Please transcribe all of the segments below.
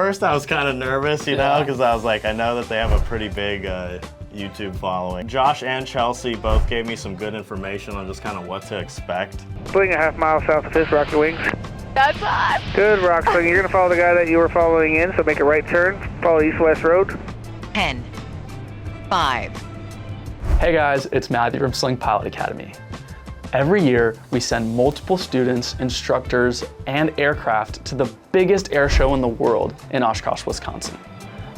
first I was kind of nervous, you know, because I was like, I know that they have a pretty big YouTube following. Josh and Chelsea both gave me some good information on just kind of what to expect. Sling a half mile south of Fisk, rock your wings. That's us. Good, rock Sling. You're going to follow the guy that you were following in, so make a right turn. Follow east-west road. 10, 5. Hey guys, it's Matthew from Sling Pilot Academy. Every year, we send multiple students, instructors, and aircraft to the biggest air show in the world in Oshkosh, Wisconsin.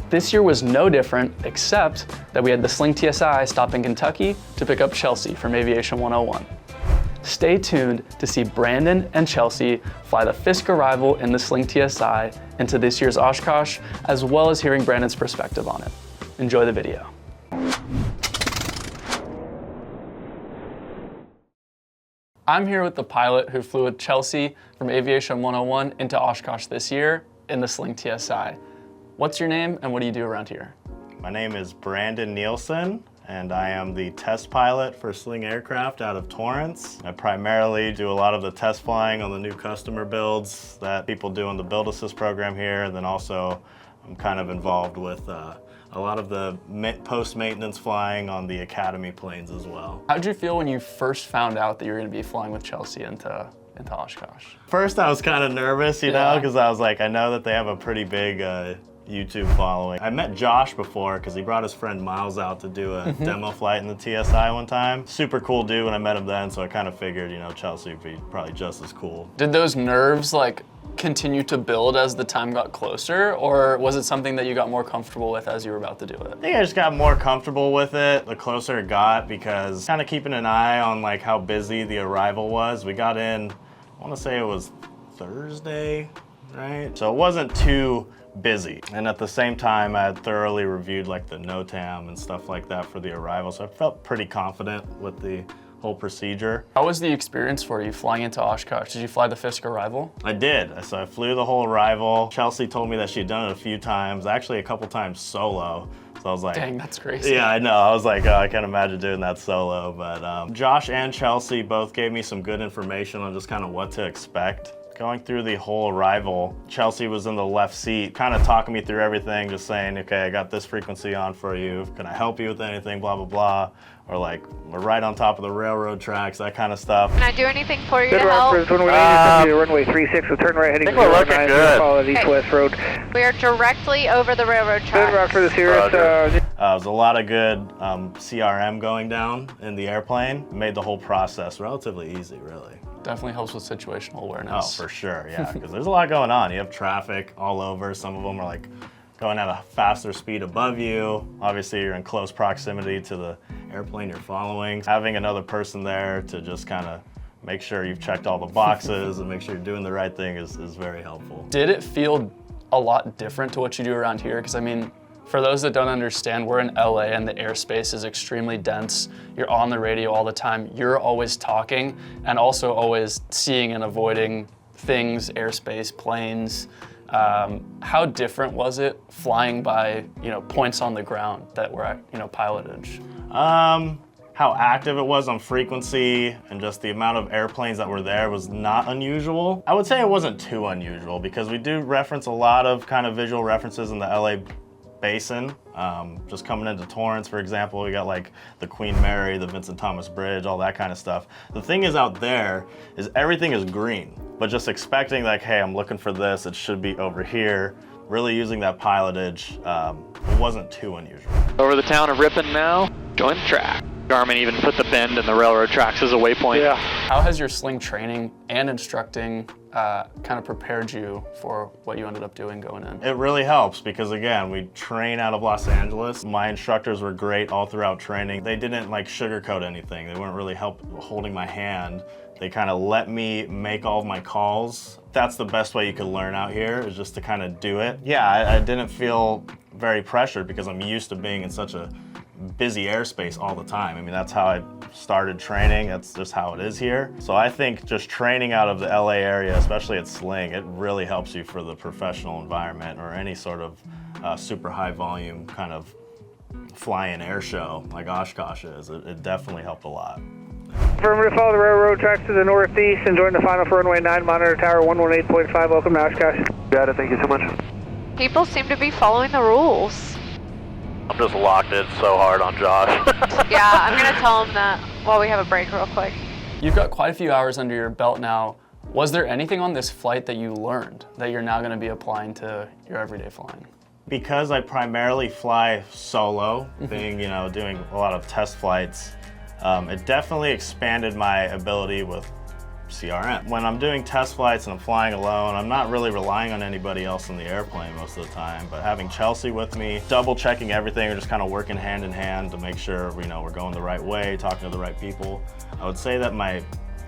This year was no different, except that we had the Sling TSI stop in Kentucky to pick up Chelsea from Aviation 101. Stay tuned to see Brandon and Chelsea fly the Fisk Arrival in the Sling TSI into this year's Oshkosh, as well as hearing Brandon's perspective on it. Enjoy the video. I'm here with the pilot who flew with Chelsea from Aviation 101 into Oshkosh this year in the Sling TSI. What's your name and what do you do around here? My name is Brandon Nielson, and I am the test pilot for Sling Aircraft out of Torrance. I primarily do a lot of the test flying on the new customer builds that people do in the Build Assist program here, and then also I'm kind of involved with a lot of the post-maintenance flying on the Academy planes as well. How did you feel when you first found out that you were going to be flying with Chelsea into Oshkosh? First I was kind of nervous, you know, because I was like, I know that they have a pretty big YouTube following. I met Josh before because he brought his friend Miles out to do a demo flight in the TSI one time. Super cool dude when I met him then, so I kind of figured, you know, Chelsea would be probably just as cool. Did those nerves like continue to build as the time got closer, or was it something that you got more comfortable with as you were about to do it? I think I just got more comfortable with it the closer it got, because kind of keeping an eye on like how busy the arrival was. We got in, I want to say it was Thursday, right? So it wasn't too busy. And at the same time, I had thoroughly reviewed like the NOTAM and stuff like that for the arrival. So I felt pretty confident with the whole procedure. How was the experience for you flying into Oshkosh? Did you fly the Fisk Arrival? I did. So I flew the whole arrival. Chelsea told me that she'd done it a few times, actually a couple times solo. So I was like, dang, that's crazy. Yeah, I know. I was like, oh, I can't imagine doing that solo. But Josh and Chelsea both gave me some good information on just kind of what to expect. Going through the whole arrival, Chelsea was in the left seat, kind of talking me through everything, just saying, okay, I got this frequency on for you. Can I help you with anything, blah, blah, blah. Or like, we're right on top of the railroad tracks, that kind of stuff. Can I do anything for you Good to rock help? for when we need to runway 36, so turn right heading I think we're looking 09, good. follow the east-west road. We are directly over the railroad track. Good rock for the Cirrus. There's a lot of good CRM going down in the airplane. It made the whole process relatively easy, really. Definitely helps with situational awareness. Oh, for sure, yeah, because there's a lot going on. You have traffic all over. Some of them are like going at a faster speed above you. Obviously, you're in close proximity to the airplane you're following. Having another person there to just kind of make sure you've checked all the boxes and make sure you're doing the right thing is very helpful. Did it feel a lot different to what you do around here? Because I mean, for those that don't understand, we're in LA and the airspace is extremely dense. You're on the radio all the time. You're always talking and also always seeing and avoiding things, airspace, planes. How different was it flying by, you know, points on the ground that were at, you know, pilotage? How active it was on frequency and just the amount of airplanes that were there was not unusual. I would say it wasn't too unusual because we do reference a lot of kind of visual references in the LA basin. Just coming into Torrance, for example, we got like the Queen Mary, the Vincent Thomas Bridge, all that kind of stuff. The thing is out there is everything is green, but just expecting like, hey, I'm looking for this, it should be over here. Really using that pilotage, it wasn't too unusual. Over the town of Ripon now, join the track. Garmin even put the bend in the railroad tracks as a waypoint. Yeah. How has your sling training and instructing kind of prepared you for what you ended up doing going in? It really helps because again, we train out of Los Angeles. My instructors were great all throughout training. They didn't like sugarcoat anything. They weren't really holding my hand. They kind of let me make all of my calls. That's the best way you could learn out here, is just to kind of do it. Yeah, I didn't feel very pressured because I'm used to being in such a busy airspace all the time. I mean, that's how I started training. That's just how it is here. So I think just training out of the LA area, especially at Sling, it really helps you for the professional environment or any sort of super high volume kind of fly-in air show like Oshkosh is. It definitely helped a lot. Affirmative, follow the railroad tracks to the northeast and join the final for runway 9, monitor tower 118.5. Welcome to Oshkosh. Got it, thank you so much. People seem to be following the rules. I'm just locked in so hard on Josh. Yeah, I'm gonna tell him that while we have a break real quick. You've got quite a few hours under your belt now. Was there anything on this flight that you learned that you're now gonna be applying to your everyday flying? Because I primarily fly solo, being, doing a lot of test flights, it definitely expanded my ability with CRM. When I'm doing test flights and I'm flying alone, I'm not really relying on anybody else in the airplane most of the time, but having Chelsea with me, double checking everything, or just kind of working hand in hand to make sure, we're going the right way, talking to the right people. I would say that my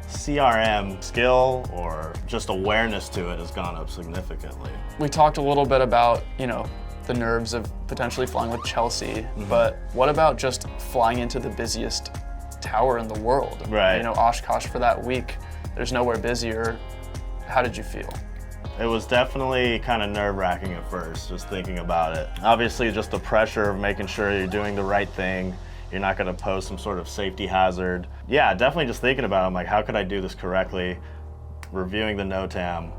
CRM skill or just awareness to it has gone up significantly. We talked a little bit about, the nerves of potentially flying with Chelsea, but what about just flying into the busiest tower in the world? Right. Oshkosh for that week, there's nowhere busier. How did you feel? It was definitely kind of nerve-wracking at first, just thinking about it. Obviously, just the pressure of making sure you're doing the right thing. You're not going to pose some sort of safety hazard. Yeah, definitely just thinking about it, I'm like, how could I do this correctly? Reviewing the NOTAM,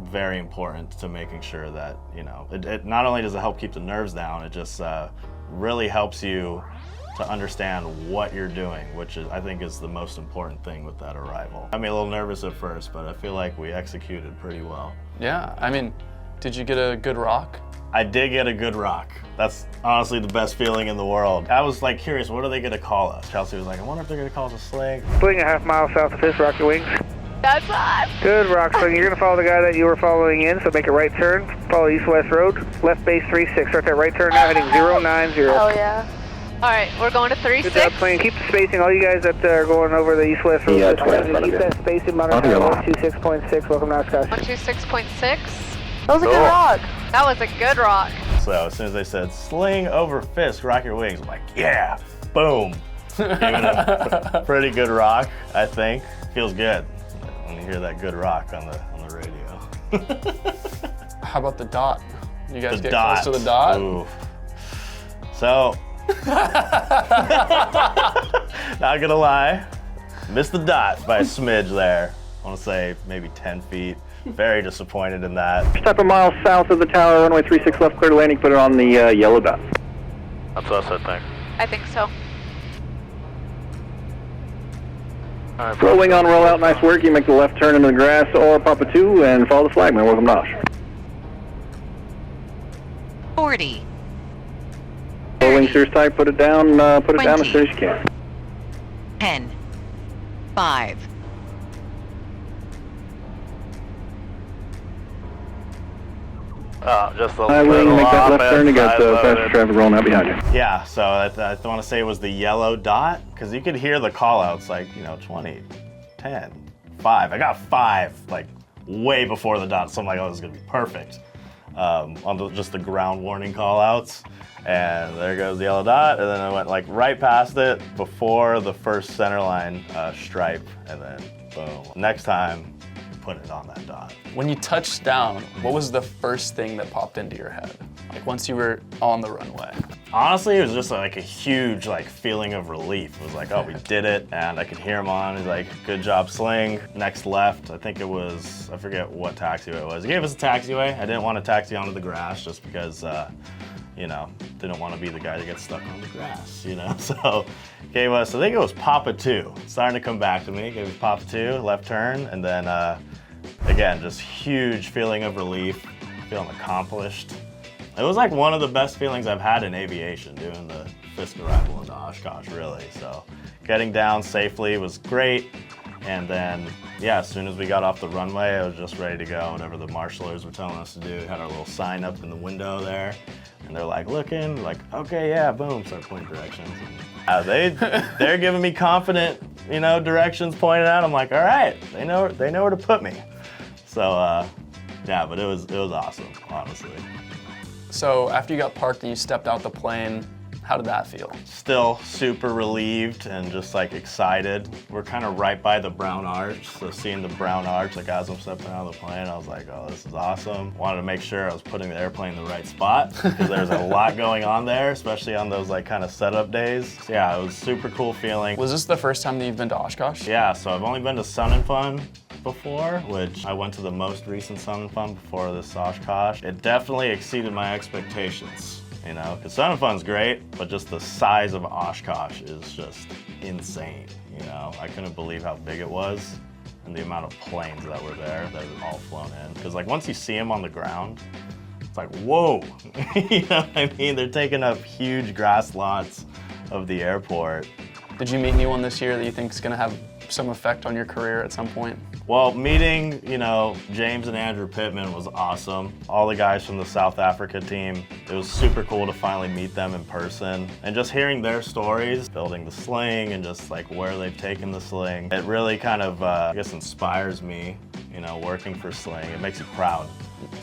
very important to making sure that, it not only does it help keep the nerves down, it just really helps you to understand what you're doing, which I think is the most important thing with that arrival. I mean, a little nervous at first, but I feel like we executed pretty well. Yeah, did you get a good rock? I did get a good rock. That's honestly the best feeling in the world. I was curious, what are they gonna call us? Chelsea was like, I wonder if they're gonna call us a Sling. Sling a half mile south of Fisk, rock your wings. That's us. Good, rock Sling. You're gonna follow the guy that you were following in, so make a right turn, follow east-west road, left base 36, start that right turn now, heading 090. Oh yeah. All right, we're going to 36. Good job, Sling. Keep the spacing. All you guys that are going over the east-west road. Yeah, 20 in front of Keep you. that spacing, monitor 126.6. Welcome to Oshkosh. 126.6. That was a good rock. That was a good rock. So as soon as they said, Sling over Fisk, rock your wings, I'm like, yeah, boom. Giving it a pretty good rock, I think. Feels good when you hear that good rock on the radio. How about the dot? You guys The get dot. close to the dot? Ooh. So, not gonna lie, missed the dot by a smidge there. I wanna say maybe 10 feet. Very disappointed in that. Step a mile south of the tower, runway 36 left, clear to landing, put it on the yellow dot. That's us, I think. I think so. Roll wing on, roll out, nice work. You make the left turn into the grass or Papa 2 and follow the flag, man. Welcome to Osh. 40. Roll wing steers tight, put it down as 20. soon as you can. 10. 5. Just a High wing, make that left turn. You got faster traffic rolling out behind you. Yeah, so I want to say it was the yellow dot, because you could hear the call-outs 20, 10, 5. I got 5, way before the dot, so I'm like, oh, this is going to be perfect on just the ground warning call-outs. And there goes the yellow dot, and then I went right past it before the first center line stripe, and then boom. Next time, put it on that dot. When you touched down, what was the first thing that popped into your head? Once you were on the runway? Honestly, it was just a huge feeling of relief. It was like, oh, we did it, and I could hear him on. He's like, good job, Sling. Next left, I think it was, I forget what taxiway it was. He gave us a taxiway. I didn't want to taxi onto the grass just because, didn't want to be the guy that gets stuck on the grass, So gave us, I think it was Papa 2. Starting to come back to me. Gave us Papa 2, left turn, and then again, just huge feeling of relief, feeling accomplished. It was one of the best feelings I've had in aviation, doing the Fisk Arrival into Oshkosh, really. So getting down safely was great. And then, yeah, as soon as we got off the runway, I was just ready to go, whatever the marshalers were telling us to do. We had our little sign up in the window there. And they're looking, okay, yeah, boom, start pointing directions. And, they're giving me confident, directions pointed out. I'm like, all right, they know where to put me. So, yeah, but it was awesome, honestly. So after you got parked and you stepped out the plane, how did that feel? Still super relieved and just excited. We're kind of right by the brown arch, so seeing the brown arch as I'm stepping out of the plane, I was like, oh, this is awesome. Wanted to make sure I was putting the airplane in the right spot because there's a lot going on there, especially on those kind of setup days. So, yeah, it was a super cool feeling. Was this the first time that you've been to Oshkosh? Yeah, so I've only been to Sun and Fun before, which I went to the most recent Sun and Fun before this Oshkosh. It definitely exceeded my expectations, you know, because Sun and Fun's great, but just the size of Oshkosh is just insane, you know. I couldn't believe how big it was and the amount of planes that were there that had all flown in. Because like once you see them on the ground, it's like, whoa, you know what I mean? They're taking up huge grass lots of the airport. Did you meet anyone this year that you think is going to have some effect on your career at some point? Well, meeting, you know, James and Andrew Pittman was awesome. All the guys from the South Africa team, it was super cool to finally meet them in person. And just hearing their stories, building the Sling and just like where they've taken the Sling, it really kind of, I guess, inspires me, you know, working for Sling. It makes you proud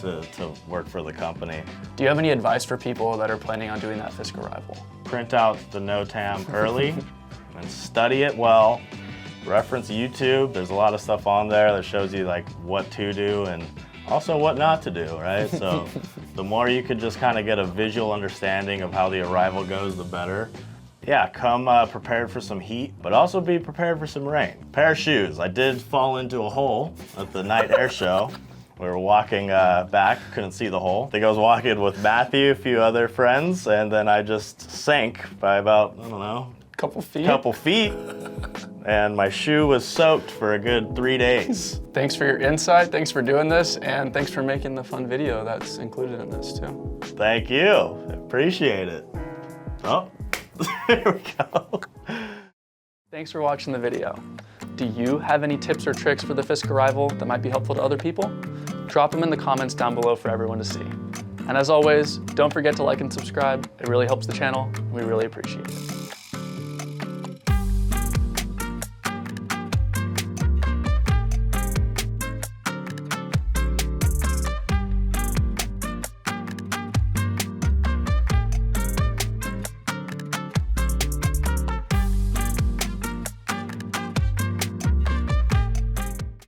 to work for the company. Do you have any advice for people that are planning on doing that Fisk Arrival? Print out the NOTAM early and study it well. Reference YouTube. There's a lot of stuff on there that shows you like what to do and also what not to do, right? So the more you could just kind of get a visual understanding of how the arrival goes, the better. Yeah, come prepared for some heat, but also be prepared for some rain. Pair of shoes. I did fall into a hole at the night air show. We were walking back, couldn't see the hole. I think I was walking with Matthew, a few other friends, and then I just sank by about, I don't know, Couple feet. And my shoe was soaked for a good 3 days. Thanks for your insight, thanks for doing this, and thanks for making the fun video that's included in this too. Thank you, appreciate it. Oh, there we go. Thanks for watching the video. Do you have any tips or tricks for the Fisk Arrival that might be helpful to other people? Drop them in the comments down below for everyone to see. And as always, don't forget to like and subscribe. It really helps the channel. We really appreciate it.